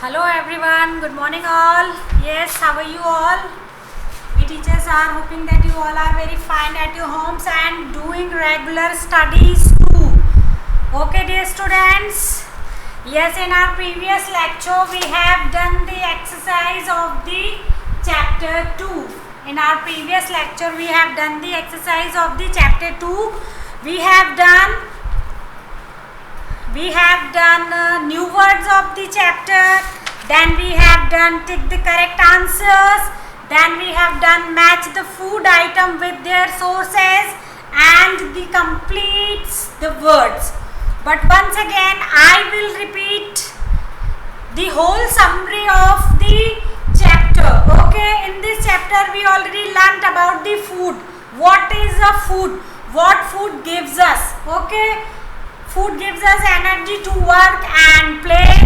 Hello everyone, good morning all. Yes, how are you all? We teachers are hoping that you all are very fine at your homes and doing regular studies too. Okay dear students. Yes, in our previous lecture we have done the exercise of the chapter 2. In our previous lecture we have done the exercise of the chapter 2. We have done new words of the chapter, then we have done tick the correct answers, then we have done match the food item with their sources and the completes the words. But once again I will repeat the whole summary of the chapter. Okay, in this chapter we already learnt about the food. What is a food? What food gives us? Okay, food gives us energy to work and play,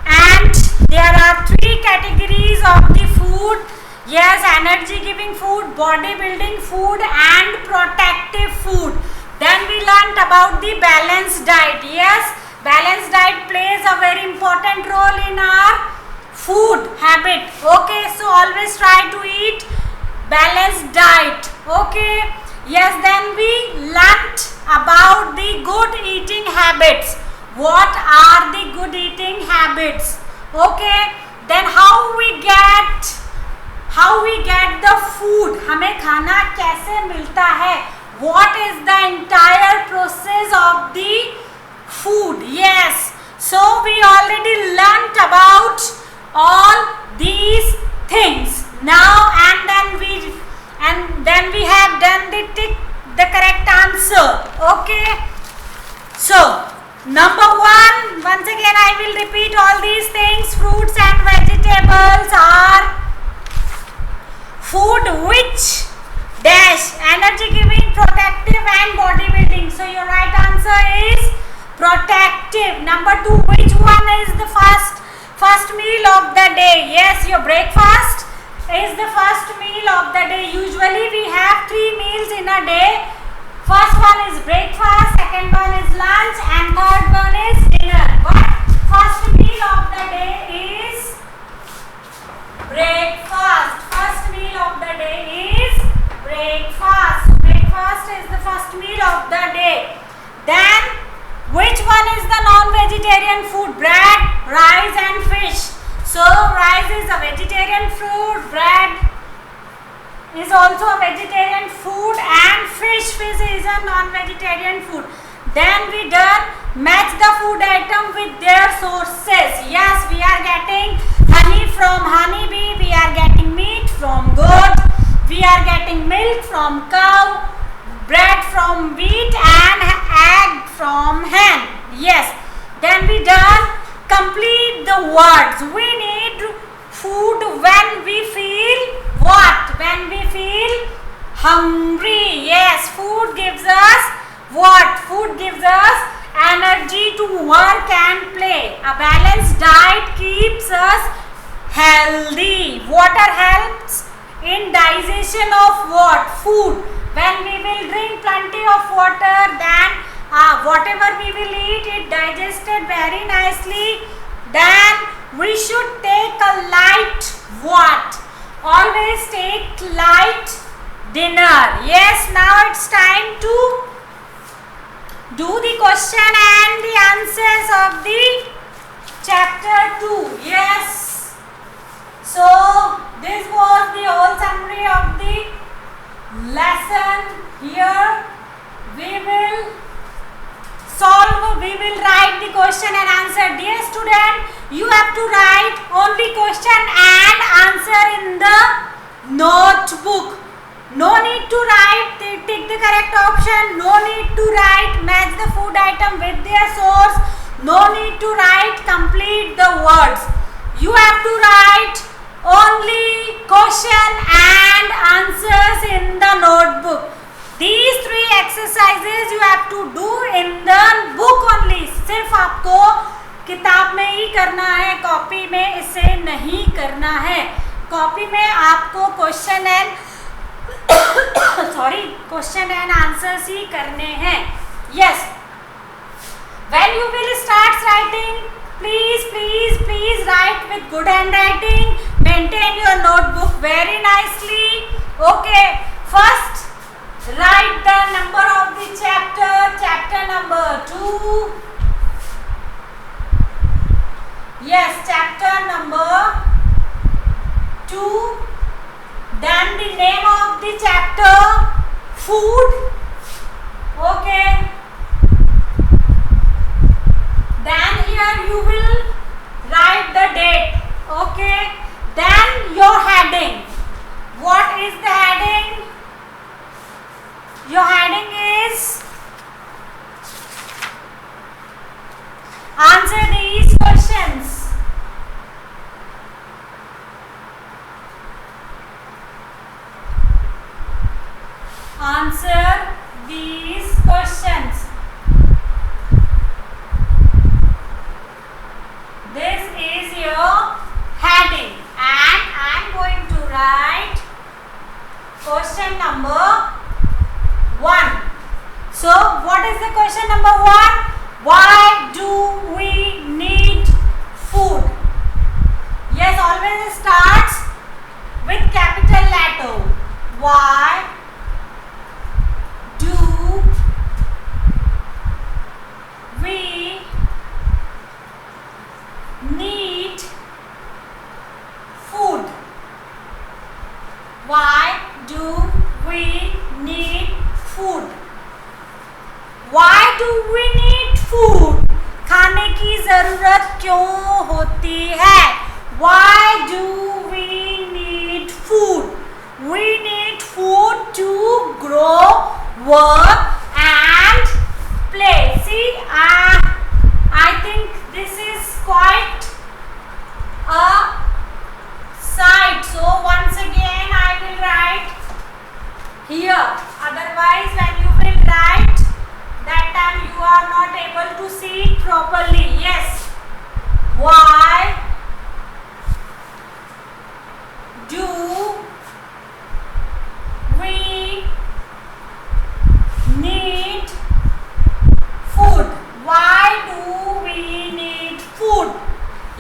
and there are 3 categories of the food. Yes, energy giving food, body building food and protective food. Then we learnt about the balanced diet. Yes, balanced diet plays a very important role in our food habit. Okay, so always try to eat balanced diet. Okay, yes, then we learnt about the good eating habits. What are the good eating habits? Okay, then how we get the food, हमें खाना कैसे मिलता है? What is the entire process of the food? Yes, so we already learnt about all these things. Now and then we have done the correct answer. Okay, so number 1, once again I will repeat all these things. Fruits and vegetables are food which dash energy giving, protective and body building. So your right answer is protective. Number 2, which one is the first meal of the day? Yes, your breakfast is the first meal of the day. Usually we have 3 meals in a day. First one is breakfast, second one is lunch and third one is dinner. But first meal of the day is breakfast. First meal of the day is breakfast. Breakfast is the first meal of the day. Then which one is the non-vegetarian food? Bread, rice and fish. So rice is a vegetarian food, bread is also a vegetarian food and fish is a non-vegetarian food. Then we done match the food item with their sources. Yes, we are getting honey from honeybee, we are getting meat from goat, we are getting milk from cow, bread from wheat and egg from hen. Yes, then we done complete the words. We need food when we feel what? When we feel hungry. Yes, food gives us what? Food gives us energy to work and play. A balanced diet keeps us healthy. Water helps in digestion of what? Food. When we will drink plenty of water, then whatever we will eat, it digested very nicely. Then we should take a light what? Always take light dinner. Yes, now it's time to do the question and the answers of the chapter 2. Yes, so this was the whole summary of the lesson. Here we will write the question and answer. Dear student, you have to write only question and answer in the notebook. No need to write tick the correct option, no need to write match the food item with their source, no need to write complete the words. You have to write only question and answers in the notebook. These 3 exercises you have to do in the book only. सिर्फ आपको किताब में ही करना है, copy में इसे नहीं करना है. कॉपी में आपको क्वेश्चन एंड आंसर्स ही करने हैं. Yes, when you will start writing, please write with good handwriting. Maintain your notebook very nicely. Okay, first write the number of the chapter. Chapter number 2. Yes, chapter number 2. Then the name of the chapter, food. Okay. Then here you will write the date. Okay. Then your heading. What is the heading? Your heading is answer these questions. Answer these questions. This is your heading, and I am going to write question number 1. So, what is the question number 1? Why do we need food? Yes, always it starts with capital letter. Why do we need food? Why do we need food? Why do we need food? खाने की जरूरत क्यों होती है? Why do we need food? We need food to grow, work and play. See, I think this is quite a sight. So once again I will write here. Otherwise when you will write, that time you are not able to see it properly. Yes. Why do we need food? Why do we need food?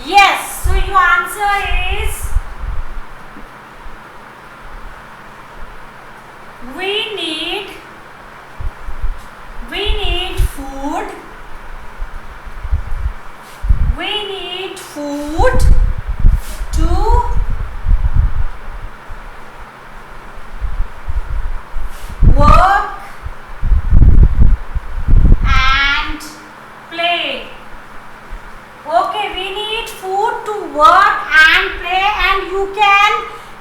Yes, so your answer is we need food. We need food to work and play. Okay, we need food to work and play, and you can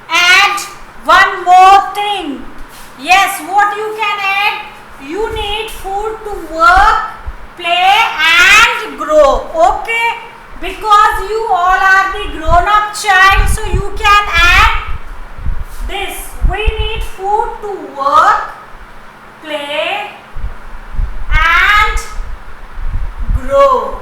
add one more thing. Yes, what you can add? You need food to work, play and grow. Okay, because you all are the grown up child, so you can add this. We need food to work, play and grow.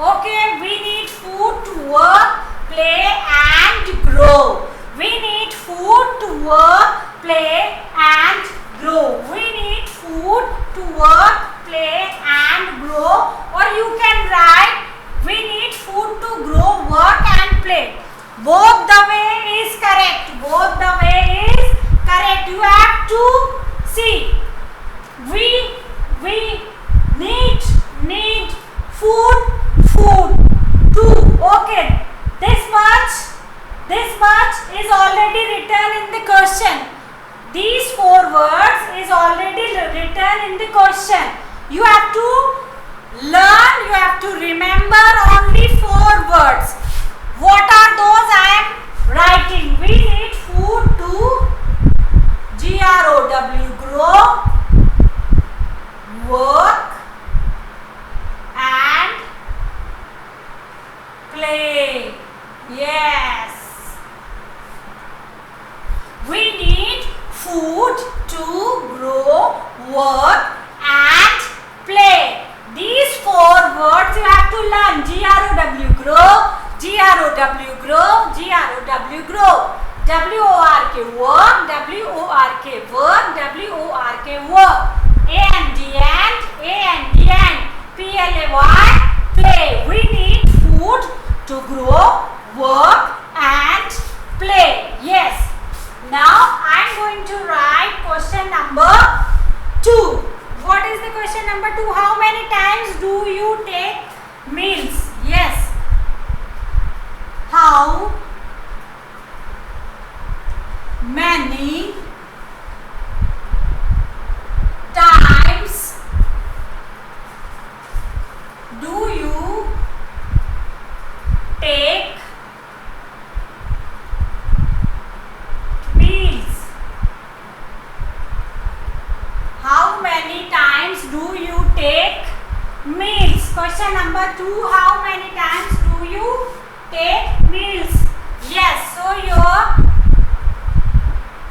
Okay, we need food to work, play and grow. We need food to work, play and grow. We need food to work, play and grow. Or you can write, we need food to grow, work and play. Both the way is correct. Both the way is correct. You have to see. We need food to. Okay, this much is already written in the question. These 4 words is already written in the question. You have to learn, you have to remember only 4 words. What are those I am writing? We need food to GROW, grow, work and play. Yes. We need food to grow, work and play. These 4 words you have to learn. GROW, grow, GROW, grow, GROW, grow. WORK, work, WORK, work, WORK, work. AND, PLA, What? Play. We need food to grow, work and play. Yes. Now I am going to write question number 2. What is the question number 2? How many times do you take meals? Yes. How many times do you take meals? How many times do you take meals? Question number 2. How many times do you take meals? Yes. So your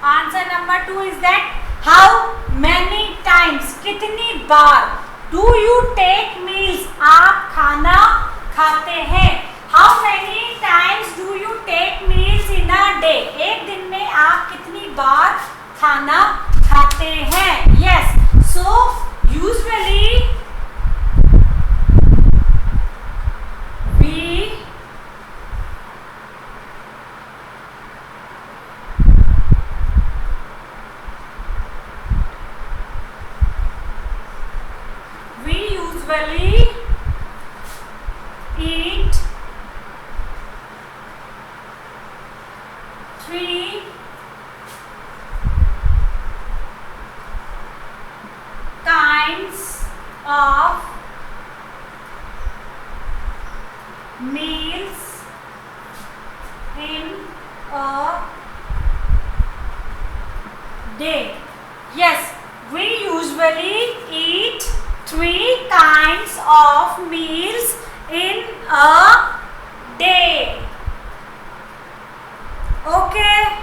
answer number 2 is that how many times, कितनी बार do you take meals? आप खाना खाते हैं. How many times do you take meals in a day? एक दिन में आप कितनी बार खाना खाते हैं? Yes. So usually we usually eat 3 kinds of meals in a day. Yes, we usually eat 3 kinds of meals in a day. Okay.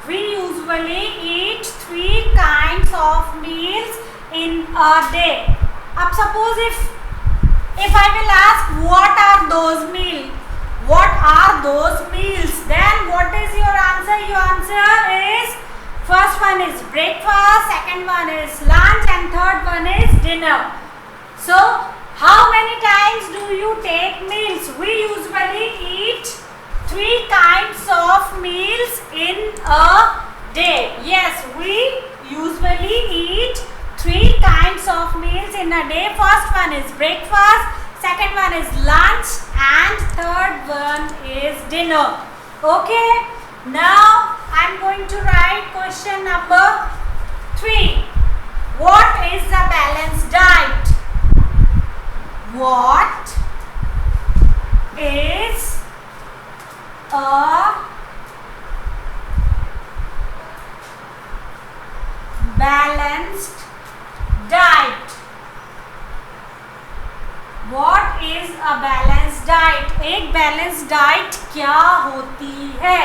We usually eat 3 kinds of meals in a day. अब suppose if I will ask what are those meals? What are those meals? Then what is your answer? Your answer is first one is breakfast, second one is lunch and third one is dinner. So how many times do you take meals? We usually eat 3 kinds of meals in a day. Yes, we usually eat 3 kinds of meals in a day. First one is breakfast, second one is lunch and third one is dinner. Okay, now I am going to write question number 3. What is a balanced diet? What is a balanced diet? What is a balanced diet? एक balanced diet क्या होती है?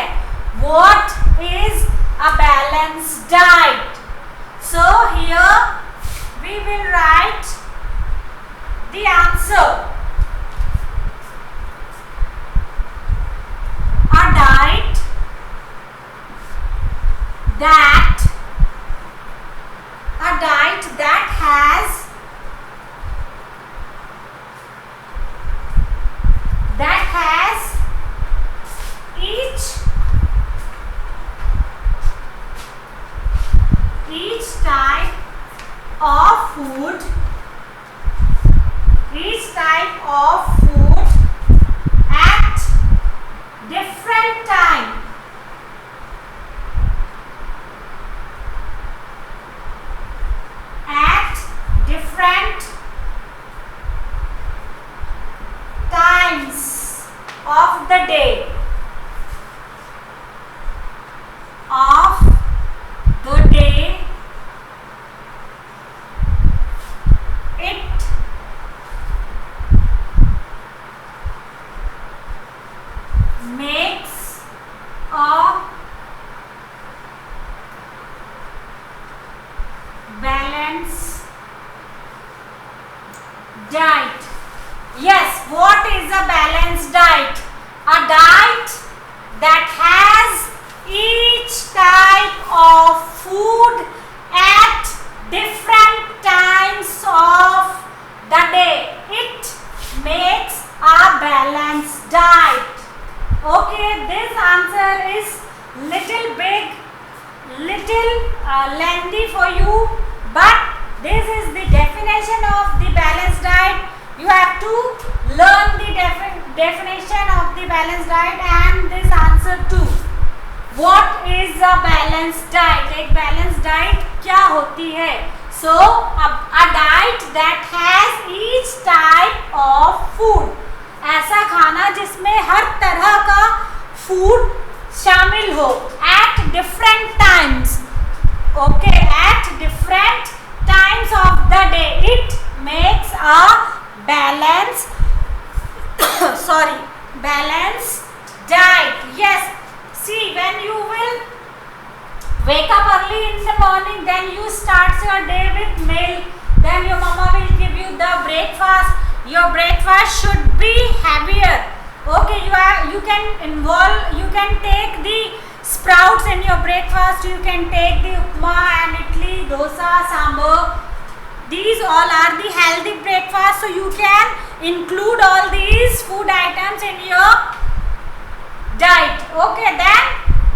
What is a balanced diet? So here we will write the answer. A diet that has each type of food at different time. balance diet. Yes, what is a balanced diet? A diet that has each type of food at different times of the day. It makes a balanced diet. Okay, this answer is little big, little lengthy for you, but this is the definition of the balanced diet. You have to learn the definition of the balanced diet and this answer too. What is a balanced diet? एक balanced diet क्या होती है? So a diet that has each type of food. ऐसा खाना जिसमें हर तरह का food शामिल हो at different times. Okay, at different times of the day. It makes a balanced diet. Yes. See, when you will wake up early in the morning, then you start your day with milk. Then your mama will give you the breakfast. Your breakfast should be heavier. Okay, you can take the sprouts in your breakfast. You can take the upma and idli, dosa, sambar. These all are the healthy breakfast. So you can include all these food items in your diet. Okay, then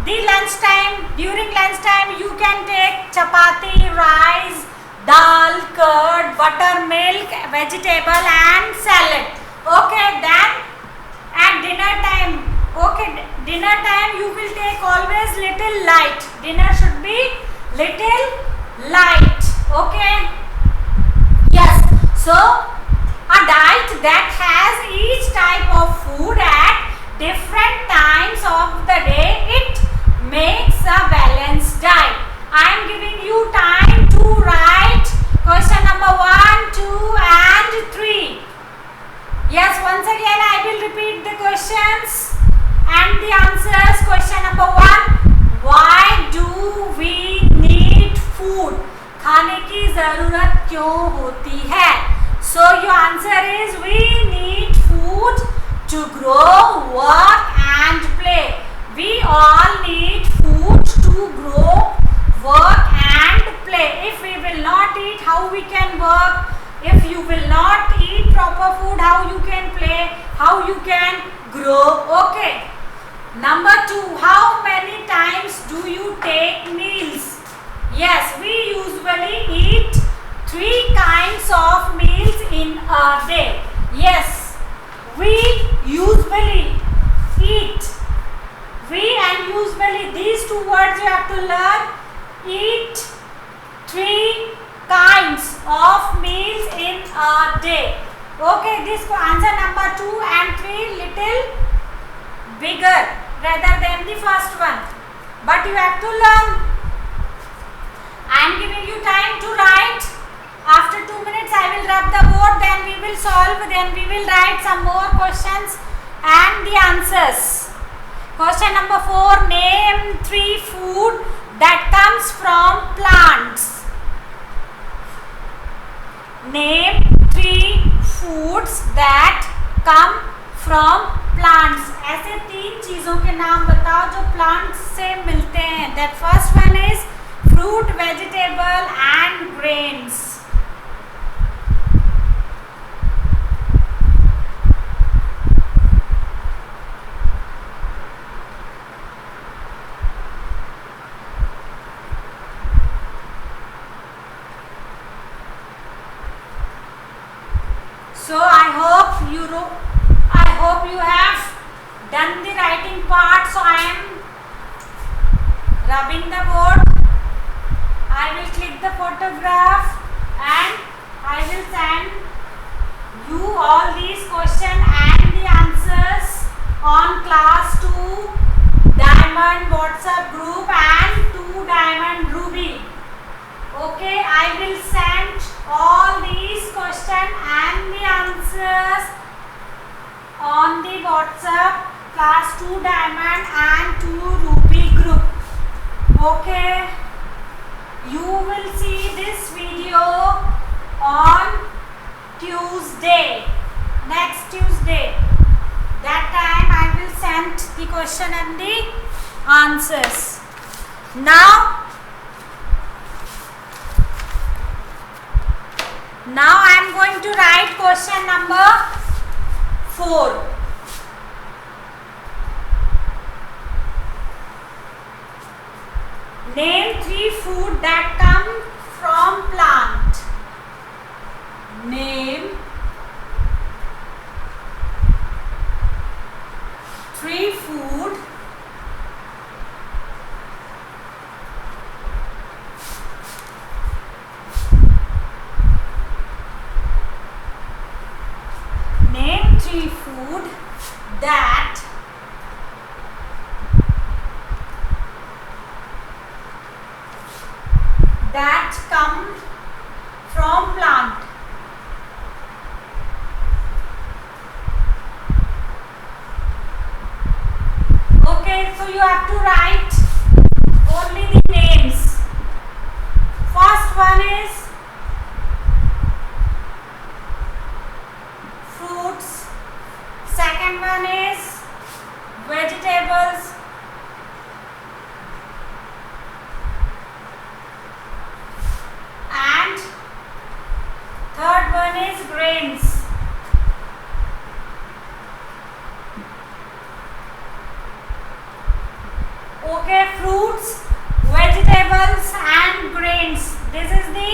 during lunchtime you can take chapati, rice, dal, curd, buttermilk, vegetable and salad. Okay, then at dinner time you will take always little light. Dinner should be little light. Okay, yes. So a diet that has each type of food at different times of the day, it makes a balanced diet. I am giving you time to write question number 1, 2 and 3. Yes, once again I will repeat the questions and the answers. Question number 1, why do we need food? खाने की ज़रूरत क्यों होती है? So your answer is we need food to grow, work and play. We all need food to grow, work and play. If we will not eat, how we can work? If you will not eat proper food, how you can play? How you can grow? Okay. Number 2, how many times do you take meals? Yes, we usually eat 3 kinds of meals in a day. Yes, we usually eat. We and usually, these 2 words you have to learn. Eat 3 kinds of meals in a day. Okay, this answer number 2 and 3 little bigger rather than the first one. But you have to learn. I am giving you time to write. After 2 minutes I will rub the board, then we will solve, then we will write some more questions and the answers. Question number 4, name 3 food that comes from plants. Name 3 foods that come from plants. ऐसे 3 चीज़ों के नाम बताओ जो plants से मिलते हैं. That first one is fruit, vegetable and grains. So I hope you have done the writing part. So I am rubbing the board. I will click the photograph and I will send you all these questions and the answers on class 2 Diamond WhatsApp group and 2 Diamond Ruby. Okay, I will send all these questions and the answers on the WhatsApp class 2 Diamond and 2 Ruby group. Okay, you will see this video Tuesday. Next Tuesday. That time I will send the question and the answers. Now I am going to write question number 4. Name 3 food that come from plant. Name 3 food that come from plant. Okay, so you have to write only the names. First one is fruits. Second one is vegetables. And third one is grains. Okay, fruits, vegetables and grains. This is the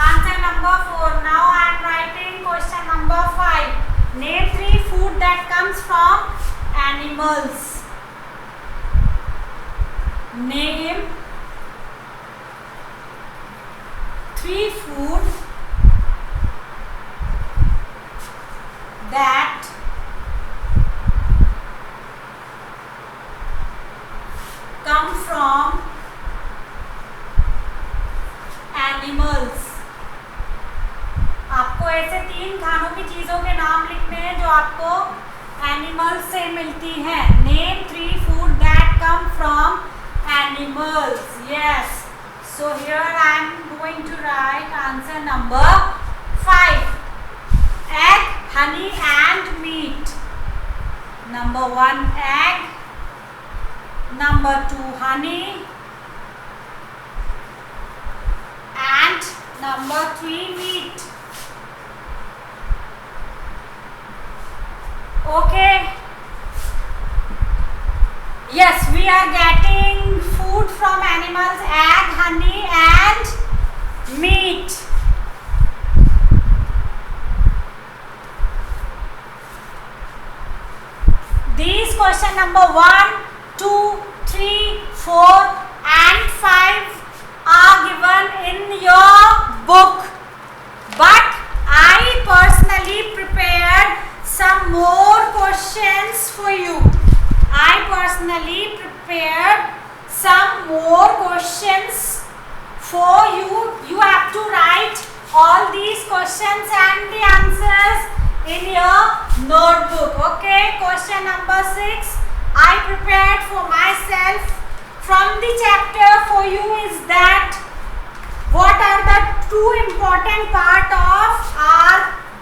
answer number 4. Now I am writing question number 5. Name 3 food that comes from animals. Name 3 food that come from animals. आपको ऐसे 3 खानों की चीजों के नाम लिखने हैं जो आपको एनिमल्स से मिलती हैं. Name 3 food that come from animals. Yes. So here I am going to write answer number 5. Egg, honey and meat. Number 1 egg. Number 2 honey. And number 3 meat. Okay. Yes, we are getting food from animals: egg, honey and meat. These question number 1, 2, 3, 4 and 5 are given in your book. But I personally prepared some more questions for you. I personally prepared some more questions for you. You have to write all these questions and the answers in your notebook. Okay, question number 6 I prepared for myself from the chapter for you is that what are the 2 important part of our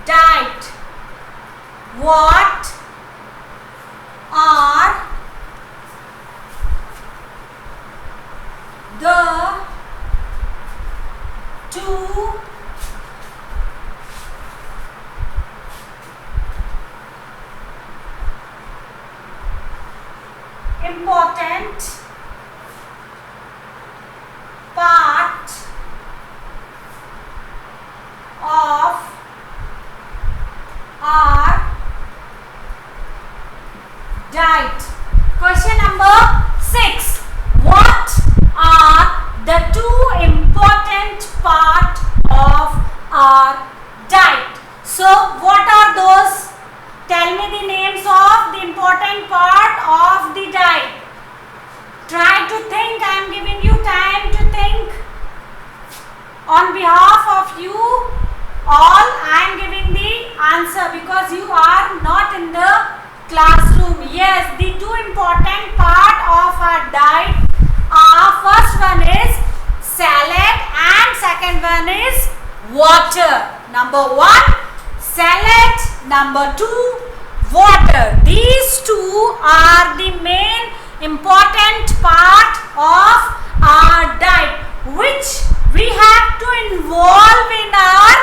diet? What are the 2 important part of our diet? Question number 6. What are the 2 important part of our diet? So what are those? Tell me the names of the important part of the diet. Try to think. I am giving you time to think. On behalf of you all, I am giving the answer because you are not in the classroom. Yes, the 2 important part of our diet are, first one is salad and second one is water. Number 1 salad. Number 2, water. These two are the main important part of our diet, which we have to involve in our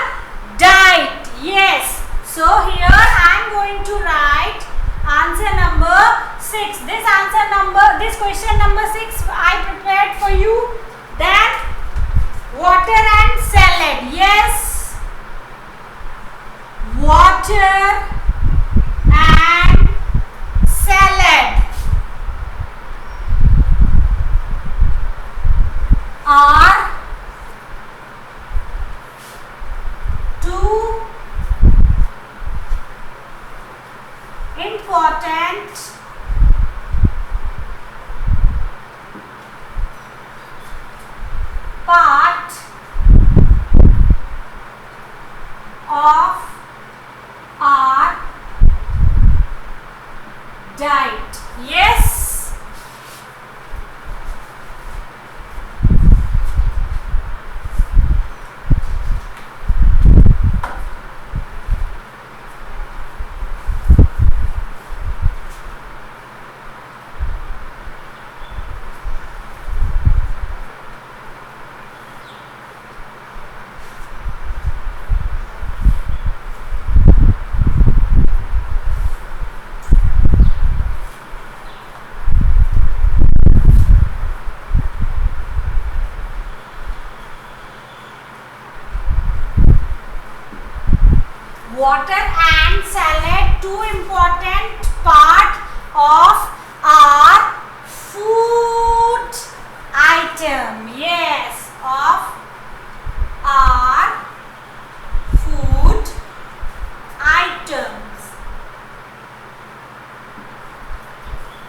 diet. Yes. So here I am going to write answer number 6. This question number 6 I prepared for you. Then water and salad. Yes. Water and salad are two important part of our diet. Yes. Water and salad, two important part of our food item. Yes, of our food items.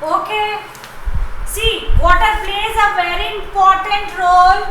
Okay. See, water plays a very important role.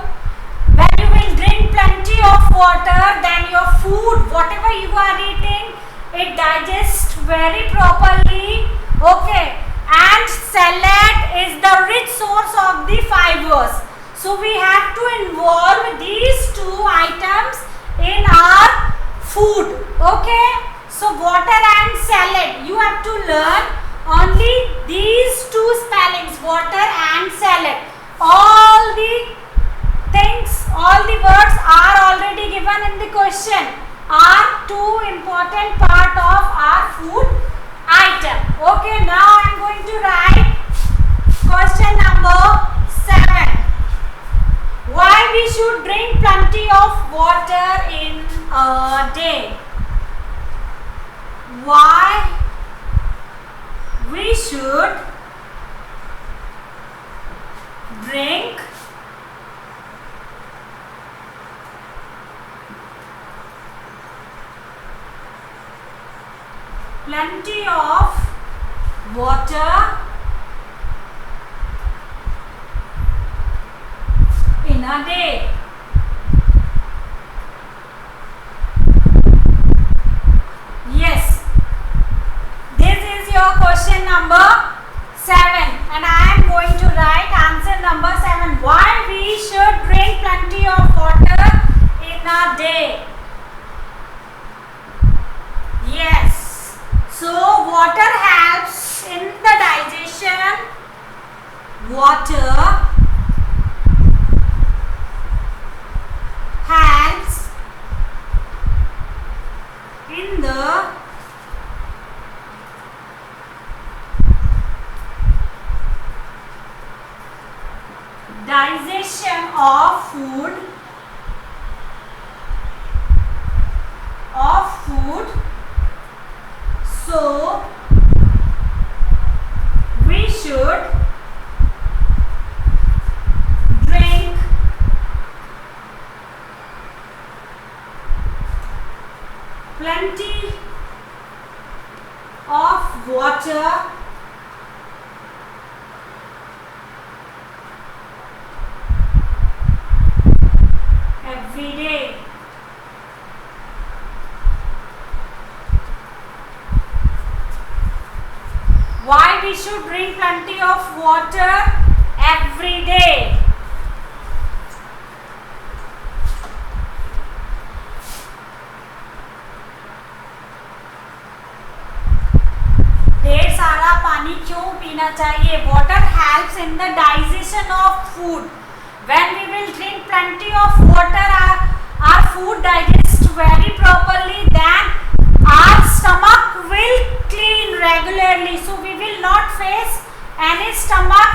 When you will drink plenty of water, then your food, whatever you are eating, it digests very properly. Okay. And salad is the rich source of the fibers. So we have to involve these two items in our food. Okay. So water and salad, you have to learn only these two spellings, water and salad. All the things, all the words are already given in the question, are two important part of our food item. Okay, now I am going to write question number 7. Why we should drink plenty of water in a day? Why we should drink plenty of water in a day? Yes, this is your question number 7, and I am going to write answer number 7. Why we should drink plenty of water in a day? Yes. So water helps in the digestion. Water helps in the digestion of food. So we should drink plenty of water every day. Why we should drink plenty of water every day? पीना चाहिए. Water helps in the digestion of food. When we will drink plenty of water, our food digests very properly. Then our stomach will clean regularly. So we will not face any stomach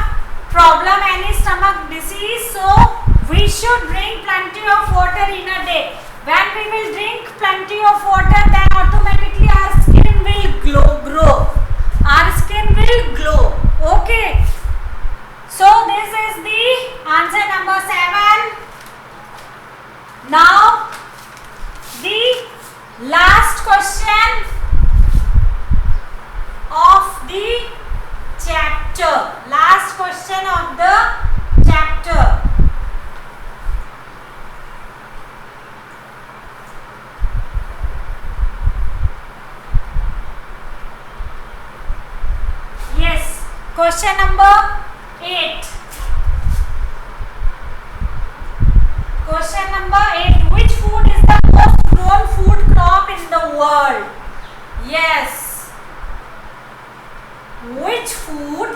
problem, any stomach disease. So we should drink plenty of water in a day. When we will drink plenty of water, then automatically our skin will grow. Our skin will glow. Okay. So this is the answer number 7. Now the last question of the chapter. Last question of the chapter. Yes, question number 8. Question number 8. Which food is the most grown food crop in the world? Yes. Which food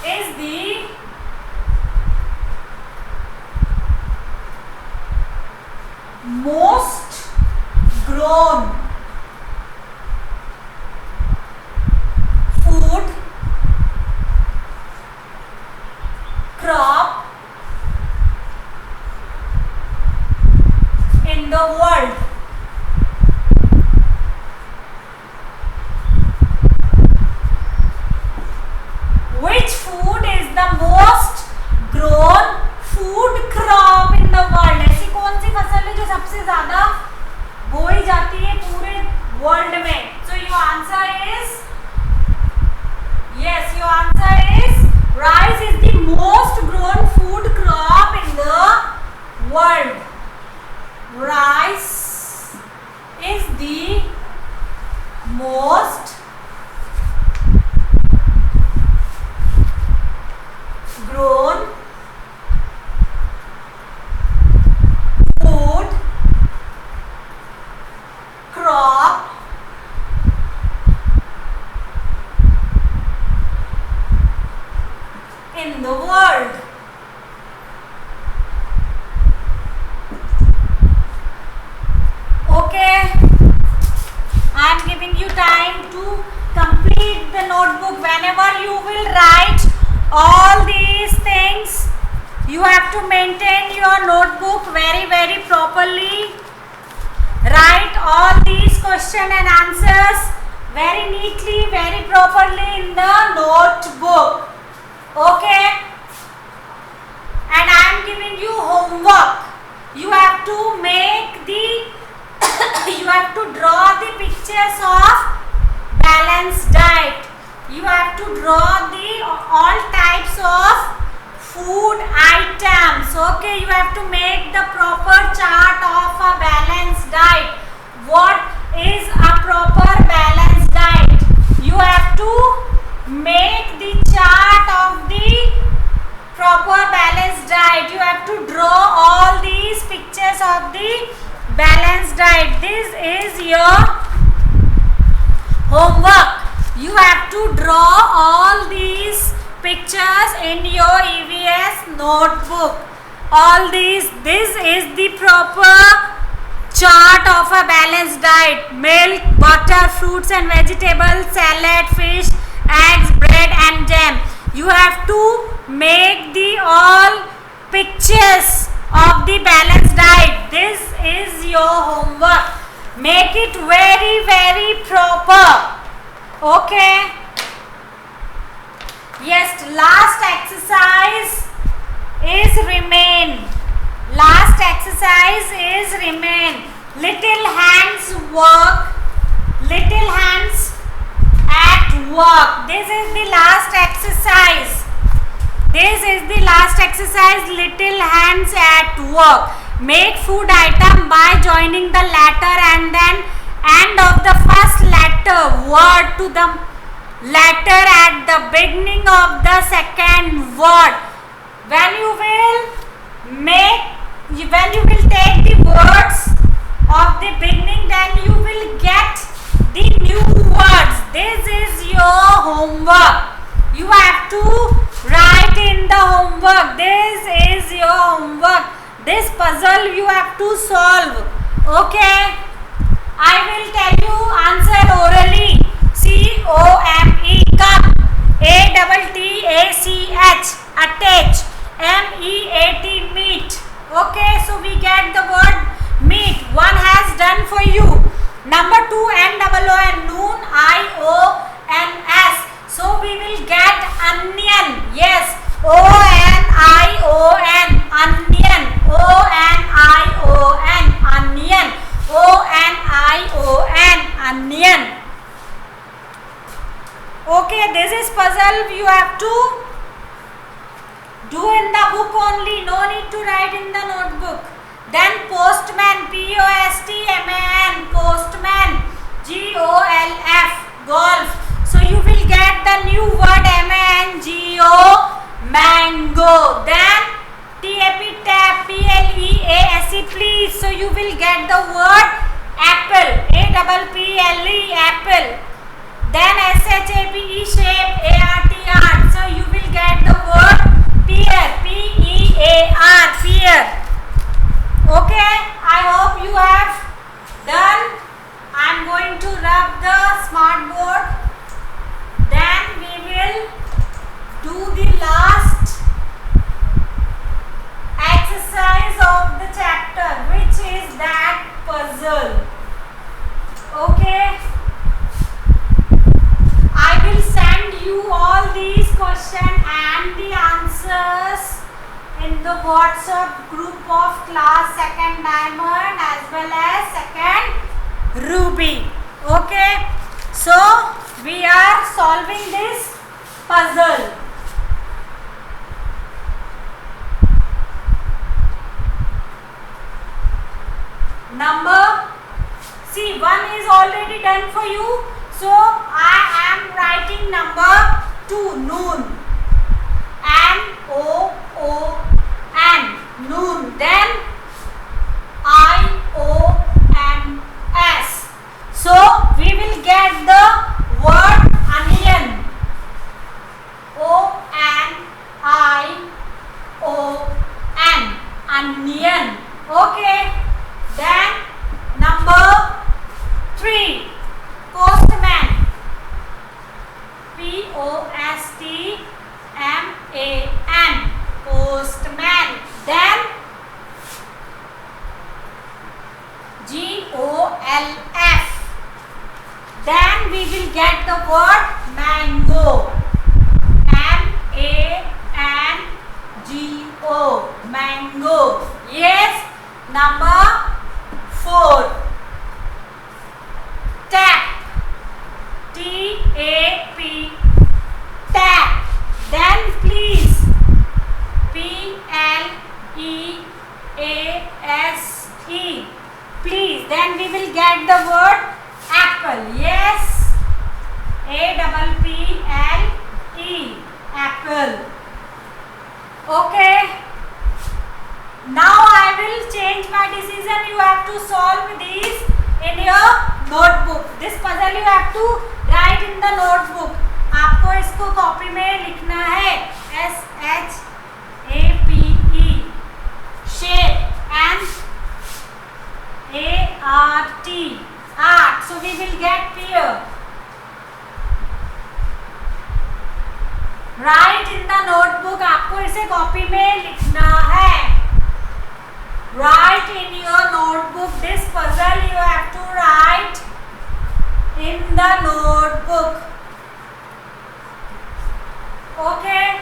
is the most grown food crop in the world? Which food is the most grown food crop in the world? ऐसी कौन सी फसल है जो सबसे ज्यादा बोई जाती है पूरे वर्ल्ड में? So your answer is yes. Your answer is rice is the most grown food crop in the world. Rice is the most grown food crop in the world. Okay, I am giving you time to complete the notebook. Whenever you will write all these things, you have to maintain your notebook very properly. Write all these questions and answers very neatly, very properly in the notebook. Okay, and I am giving you homework. You have to make the you have to draw the pictures of balanced diet. You have to draw the all types of food items. Okay, you have to make the proper chart of a balanced diet. What is a proper balanced diet? You have to make the chart of the proper balanced diet. You have to draw all these pictures of the balanced diet. This is your homework. You have to draw all these pictures in your EVS notebook. All these, this is the proper chart of a balanced diet. Milk, butter, fruits and vegetables, salad, fish, eggs, bread and jam. You have to make the all pictures of the balanced diet. This is your homework. Make it very proper. Okay. Yes, last exercise is remain. Last exercise is remain. Little hands work. Little hands at work. This is the last exercise. This is the last exercise. Little hands at work. Make food item by joining the letter and then end of the first letter word to the letter at the beginning of the second word. When you will take the words of the beginning, then you will get the new words. This is your homework. You have to write in the homework. This is your homework. This puzzle you have to solve. Okay? I will tell you answer orally. COME, cup. ATTACH, attach. MEAT, meat. Okay, so we get the word meat. One has done for you. Number 2, NOON, noon, IONS. So we will get onion. Yes, ONION, onion. ONION, onion. ONION, onion. Okay, this is puzzle you have to do in the book only. No need to write in the notebook. Then postman, POSTMAN, postman. GOLF, golf. So you will get the new word MANGO, mango. Then TAP, tap, PLEASE, please. So you will get the word apple, APPLE, apple. Then SHAPE, shape, ART, art. So you will get the word pear, PEAR, pear. Okay, I hope you have done. I am going to rub the smart board. Then we will do the last exercise of the chapter, which is that puzzle. Okay, I will send you all these questions and the answers in the WhatsApp group of class 2nd Diamond as well as 2nd Ruby. Okay, so we are solving this puzzle. Number, see, 1 is already done for you. So I am writing number 2, noon. NOON, noon. Then IONS. So we will get the word onion. ONION, onion. Okay. Then number 3, postman. POSTMAN, postman. Then GOLF. Then we will get the word mango. MANGO, mango. Yes. Number 4, tap. TAP, tap. Then please, PLEASE, please. Then we will get the word apple. Yes, APPLE, apple. Okay. Now I will change my decision. You have to solve these in your notebook. This puzzle you have to write in the notebook. आपको इसको copy में लिखना है. SHAPE, shape, and ART, art. So we will get pear. Write in the notebook. आपको इसे copy में लिखना है. Write in your notebook. This puzzle you have to write in the notebook. Okay.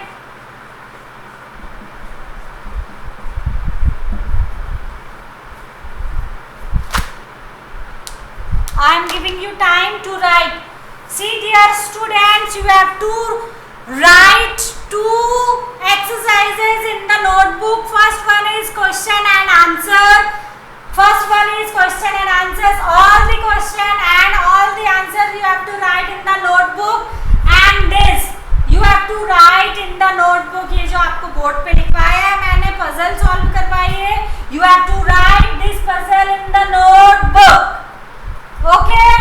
I am giving you time to write. See, dear students, you have to write 2 exercises in the notebook. First one is question and answer. First one is question and answers. All the question and all the answers you have to write in the notebook. And this you have to write in the notebook. ये जो आपको board पे लिखवाया है मैंने, puzzle solve करवाई है. You have to write this puzzle in the notebook. Okay.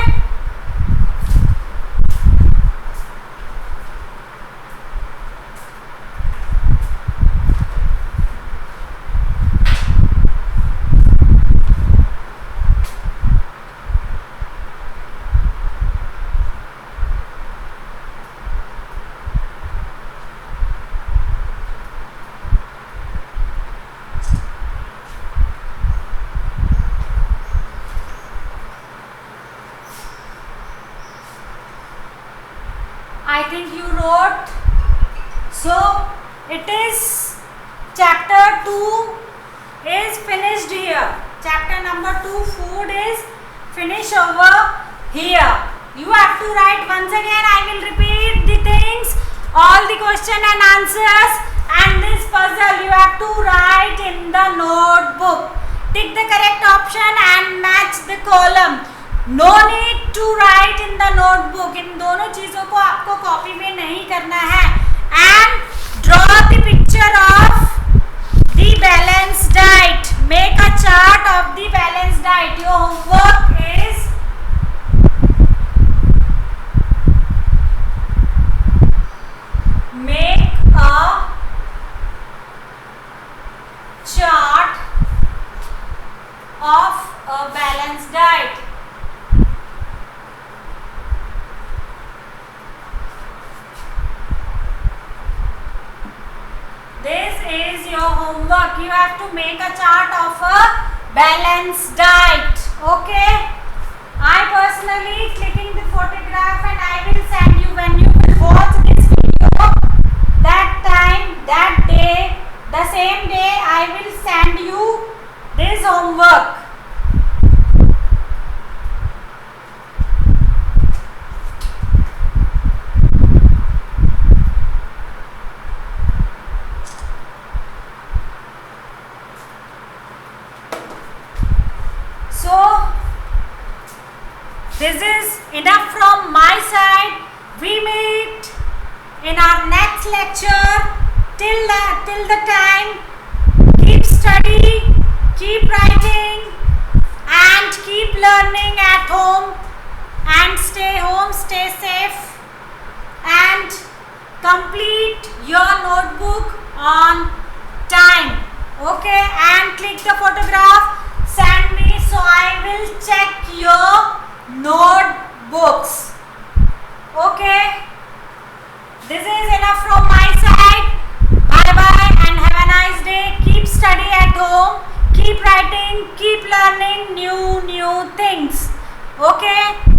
2 is finished here. Chapter number 2 food is finished over here. You have to write once again. I will repeat the things, all the question and answers, and this puzzle you have to write in the notebook. Tick the correct option and match the column. No need to write in the notebook. इन दोनों चीजों को आपको copy में नहीं करना है. And draw the picture of the balanced diet. Make a chart of the balanced diet. Your homework is make a chart of a balanced diet. This is your homework. You have to make a chart of a balanced diet. Okay? I personally clicking the photograph and I will send you when you will watch this video. That time, that day, the same day I will send you this homework. So, this is enough from my side. We meet in our next lecture. Till the time, keep study, keep writing, and keep learning at home. And stay home, stay safe, and complete your notebook on time. Okay, and click the photograph. Send me so I will check your notebooks. Okay, this is enough from my side. Bye bye and have a nice day. Keep study at home, keep writing, keep learning new things. Okay.